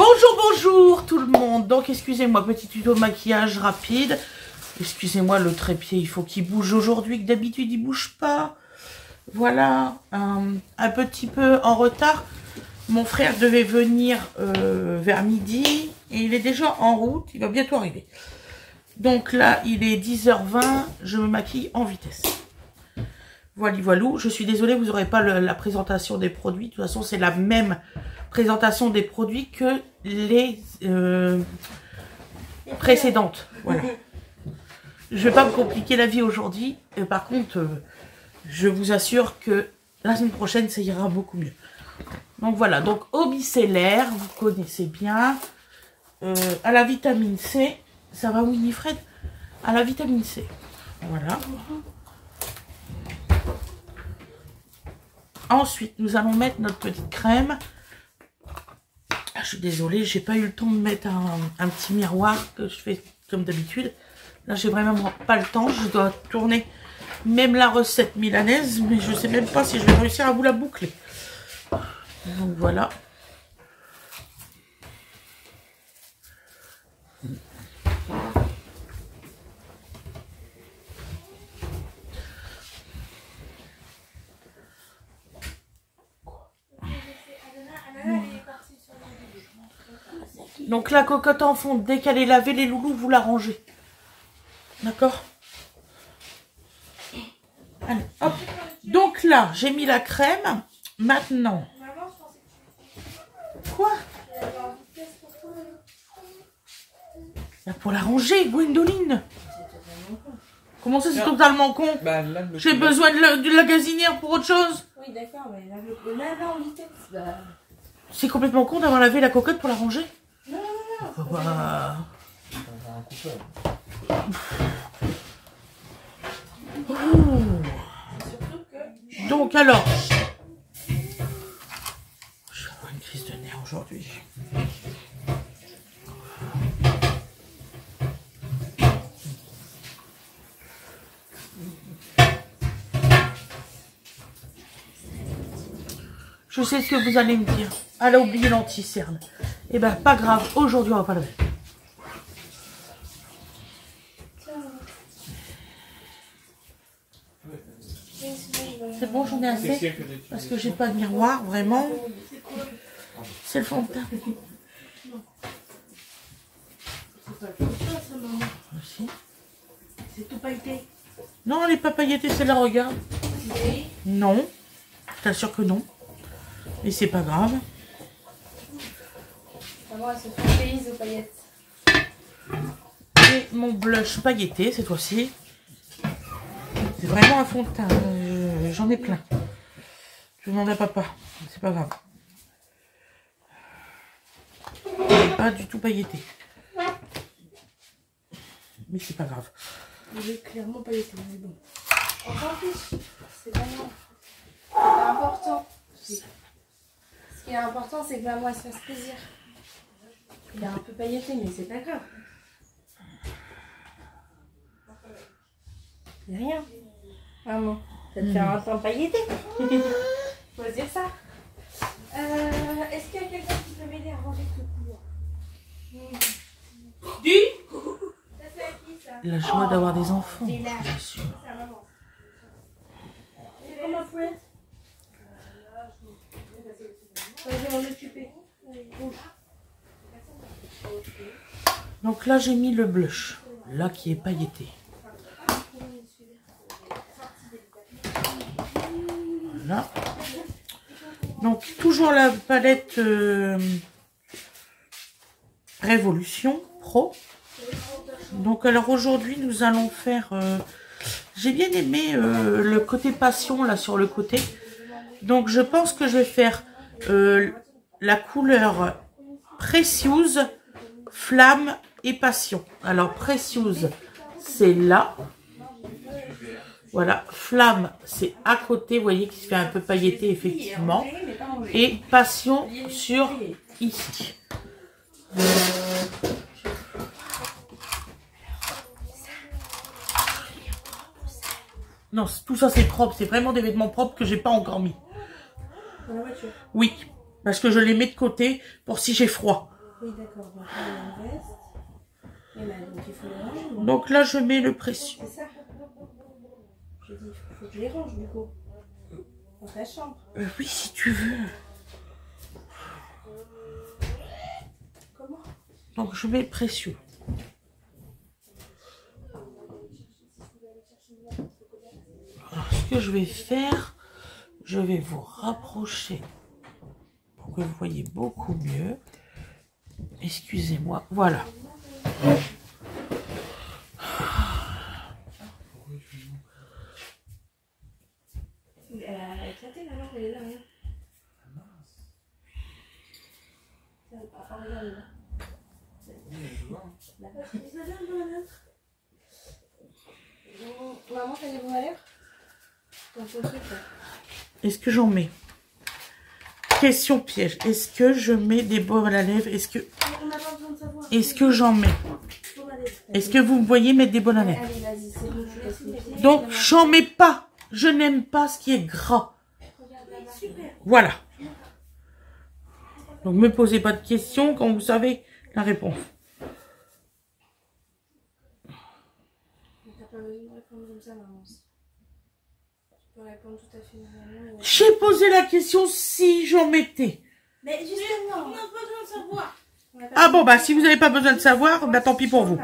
Bonjour tout le monde. Donc excusez-moi, petit tuto maquillage rapide. Excusez-moi, le trépied, il faut qu'il bouge aujourd'hui, que d'habitude il bouge pas. Voilà, un petit peu en retard. Mon frère devait venir vers midi et il est déjà en route, il va bientôt arriver. Donc là, il est 10h20, je me maquille en vitesse. Voilà, voilou. Je suis désolée, vous n'aurez pas la présentation des produits. De toute façon, c'est la même présentation des produits que les précédentes. Voilà. Je ne vais pas me compliquer la vie aujourd'hui. Par contre, je vous assure que la semaine prochaine, ça ira beaucoup mieux. Donc voilà, donc eau micellaire, vous connaissez bien. À la vitamine C. Ça va, Winifred? À la vitamine C. Voilà. Ensuite, nous allons mettre notre petite crème. Je suis désolée, j'ai pas eu le temps de mettre un petit miroir que je fais comme d'habitude. Là, j'ai vraiment pas le temps. Je dois tourner même la recette milanaise, mais je sais même pas si je vais réussir à vous la boucler. Donc voilà. Donc la cocotte en fond, dès qu'elle est lavée, les loulous, vous la rangez. D'accord? Allez, hop. Donc là, j'ai mis la crème. Maintenant. Quoi? Là, pour la ranger, Gwendoline. Comment ça, c'est totalement con? J'ai besoin de la gazinière pour autre chose. Oui, d'accord, mais lave en vitesse. C'est complètement con d'avoir lavé la cocotte pour la ranger. Non, non, non. Bah... Donc alors, je vais avoir une crise de nerfs aujourd'hui. Je sais ce que vous allez me dire. Elle a oublié l'anti-cerne. Eh ben, pas grave. Aujourd'hui, on va pas laver. C'est bon, j'en ai assez. Parce que j'ai pas de miroir, vraiment. C'est le fond de teint. C'est tout pailleté. Non, elle n'est pas pailletée, c'est la regarde. Non. Je t'assure que non. Et c'est pas grave. Maman, elle se focalise aux paillettes. Et mon blush pailleté cette fois-ci. C'est vraiment un fond de teint. J'en ai plein. Je demande à papa. C'est pas grave. Pas du tout pailleté. Mais c'est pas grave. Il est clairement pailleté, mais bon. On s'en fiche. C'est pas grave. C'est pas important. Ce qui est important, c'est que maman, elle se fasse plaisir. Il est un peu pailleté, mais c'est pas grave. Il n'y a rien. Maman, ça te fait un teint pailleté. Faut se dire ça. Est-ce qu'il y a quelqu'un qui peut m'aider à ranger ce couloir? Ça fait à qui, ça? La joie d'avoir des enfants. Et là, bien sûr. c'est à maman. C'est comme un poulet. Je vais m'en occuper. Donc là, j'ai mis le blush. Là, qui est pailleté. Voilà. Donc, toujours la palette Révolution Pro. Donc, alors aujourd'hui, nous allons faire... j'ai bien aimé le côté passion, là, sur le côté. Donc, je pense que je vais faire la couleur Precious, Flamme et Passion. Alors, Precious, c'est là. Voilà, Flamme, c'est à côté, vous voyez, qui se fait un peu pailleté, effectivement. Et Passion sur ici. Non, tout ça, c'est propre. C'est vraiment des vêtements propres que j'ai pas encore mis. Dans la voiture. Oui, parce que je les mets de côté pour si j'ai froid. Oui, d'accord. Donc là, il y a une veste. Et là, donc il faut les ranger. Donc là, je mets le précieux. C'est ça. Je dis, il faut que je les range du coup. Dans ta chambre. Oui, si tu veux. Comment? Donc je mets le précieux. Alors, ce que je vais faire, je vais vous rapprocher pour que vous voyez beaucoup mieux. Excusez-moi, voilà. Elle a éclaté la langue, elle est là. Hein. Tiens, regarde là. Maman, t'as des bons à lèvres? Est-ce que j'en mets? Question piège. Est-ce que je mets des baumes à lèvres? Est-ce que j'en mets? Est-ce que vous me voyez mettre des baumes à lèvres? Allez, vas-y, c'est bon, je laisse les pieds. Donc, j'en mets pas. Je n'aime pas ce qui est gras. Voilà. Donc, ne me posez pas de questions quand vous savez la réponse. T'as pas besoin de répondre comme ça, maman. Tu peux répondre tout à fait normalement. J'ai posé la question si j'en mettais. Mais justement, on n'a pas besoin de savoir. Ah bon, bah si vous n'avez pas besoin de savoir, bah tant pis pour vous.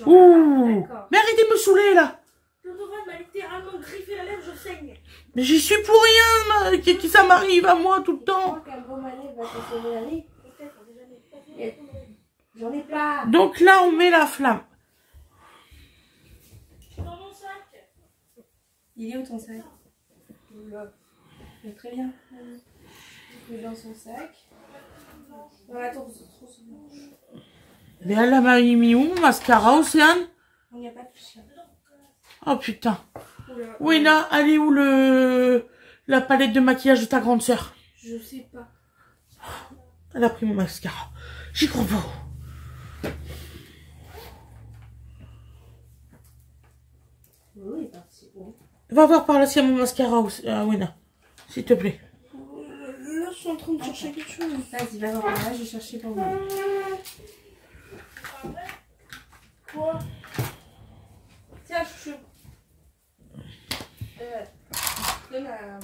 Ouh. Mais arrêtez de me saouler là. L'odorat m'a littéralement griffé la lèvre, je saigne. Mais j'y suis pour rien, qui ça m'arrive à moi tout le temps. J'en ai pas. Donc là, on met la flamme. Dans mon sac. Il est où ton sac? Très bien. Il est dans son sac. Non, attends, trop blanche. Mais elle m'a mis où, mon mascara, Océane? Il n'y a pas de chien. Oh putain. Wena, elle est où la palette de maquillage de ta grande sœur? Je sais pas. Elle a pris mon mascara. J'y crois pas. Oui, il est parti. Va voir par là s'il y a mon mascara, Wena. S'il te plaît. Là, je suis en train de chercher quelque chose. Vas-y, va voir par là, je vais chercher pour vous. Quoi? Tiens, chouchou. Donne à...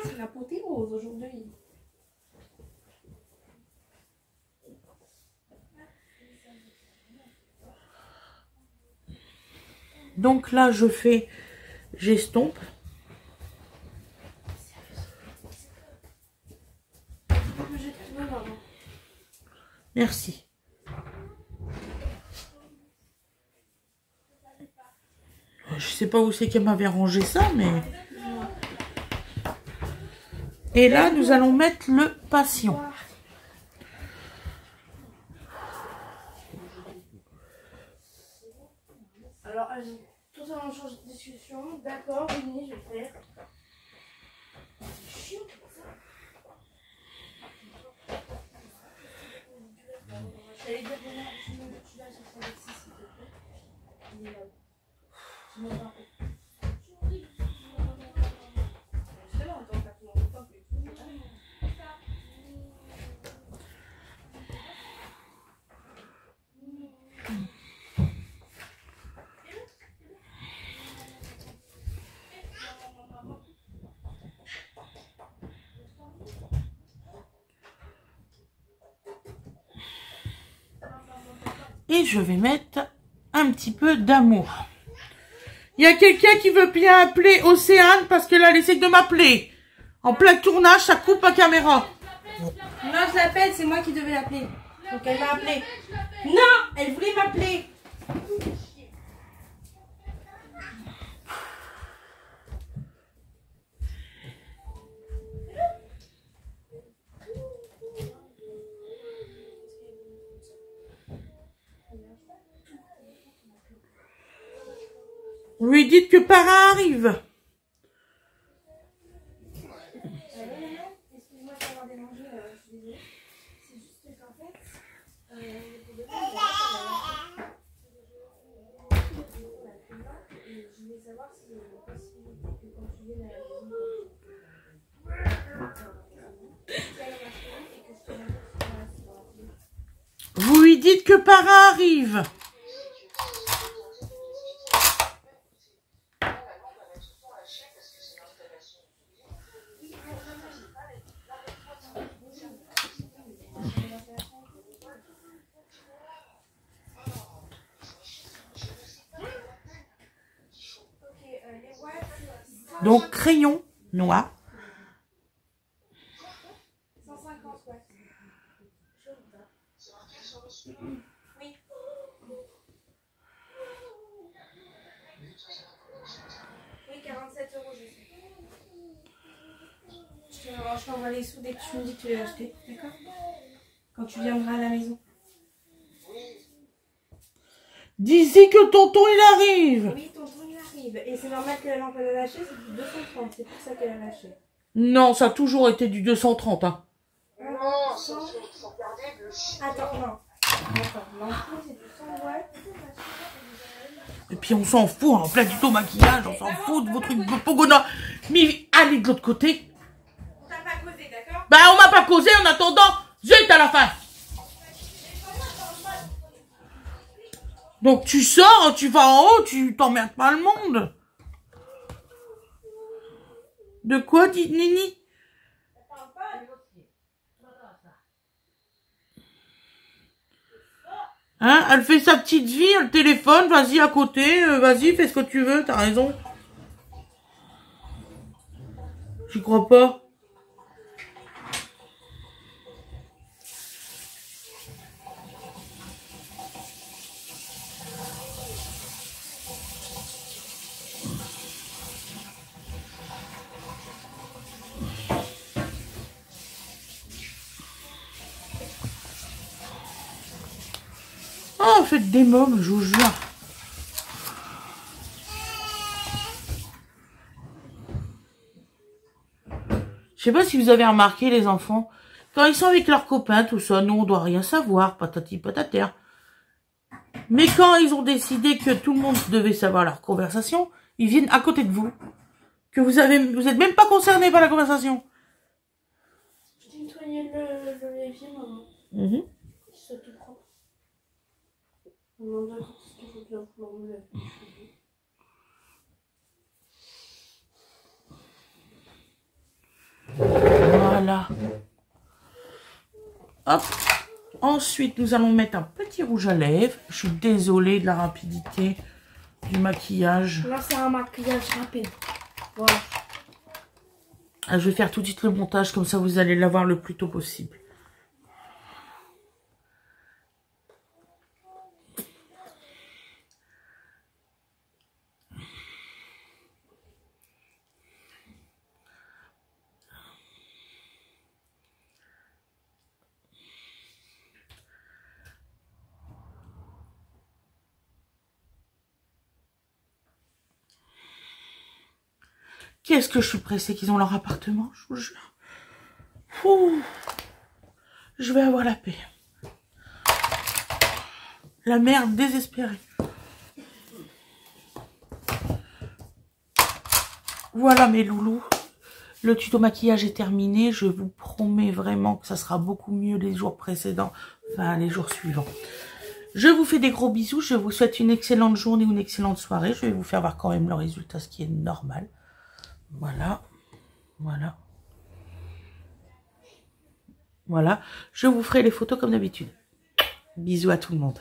C'est la potée rose aujourd'hui. Donc là, j'estompe. Merci. Je sais pas où c'est qu'elle m'avait rangé ça, mais... Et là, nous allons mettre le patient. Alors, totalement change de discussion. D'accord, oui, je vais faire. C'est chiant comme ça. J'allais dire, tu vas chercher Alexis, s'il te plaît. Il est là-haut. Tu m'en parles. Justement, on t'entend tout le temps que tu es là. Et je vais mettre un petit peu d'amour. Il y a quelqu'un qui veut bien appeler Océane parce que là, elle essaie de m'appeler. En plein tournage, ça coupe ma caméra. Non, je l'appelle, c'est moi qui devais l'appeler. Donc elle m'a appelé. Non, elle voulait m'appeler. Vous lui dites que Parrain arrive. Excuse-moi d'avoir dérangé, je suis désolée. C'est juste qu'en fait, je voulais savoir si il y a une possibilité que quand tu viennes à la maison, vite que Para arrive. Donc, crayon noir. 150, ouais. Oui. Oui, 47 €, je sais. Je t'envoie les sous dès que tu me dis que tu l'as acheté, d'accord? Quand tu viendras à la maison. Dis-y que tonton il arrive. Oui, tonton il arrive. Et c'est normal que la lampe elle a lâché, c'est du 230, c'est pour ça qu'elle a lâché. Non, ça a toujours été du 230. Hein. Non, faut regarder le chiffre. Attends, non. Attends, l'ampoule c'est du 100 watts. Et puis on s'en fout, en plein tuto maquillage, on s'en fout de vos trucs de pogona. Mais allez de l'autre côté. On t'a pas causé, d'accord? Bah on m'a pas causé en attendant, zut à la fin. Donc tu sors, tu vas en haut, tu t'emmerdes pas le monde. De quoi, dit Nini? Hein, elle fait sa petite vie, elle téléphone, vas-y à côté, vas-y, fais ce que tu veux, t'as raison. J'y crois pas. Oh, faites des mômes, je vous jure. Je sais pas si vous avez remarqué, les enfants, quand ils sont avec leurs copains, tout ça, nous, on doit rien savoir, patati patater. Mais quand ils ont décidé que tout le monde devait savoir leur conversation, ils viennent à côté de vous. Que vous êtes même pas concerné par la conversation. Je t'ai nettoyé le l'évier, maman. C'est tout propre. Maman, d'accord, qu'est-ce qu'il faut bien l'enlever. Voilà. Hop. Ensuite, nous allons mettre un petit rouge à lèvres. Je suis désolée de la rapidité du maquillage. Là, c'est un maquillage rapide. Voilà. Ah, je vais faire tout de suite le montage, comme ça vous allez l'avoir le plus tôt possible. Qu'est-ce que je suis pressée qu'ils ont leur appartement, je vous jure. Ouh. Je vais avoir la paix. La mère désespérée. Voilà mes loulous. Le tuto maquillage est terminé. Je vous promets vraiment que ça sera beaucoup mieux les jours précédents. Enfin, les jours suivants. Je vous fais des gros bisous. Je vous souhaite une excellente journée ou une excellente soirée. Je vais vous faire voir quand même le résultat, ce qui est normal. Voilà. Voilà. Voilà. Je vous ferai les photos comme d'habitude. Bisous à tout le monde.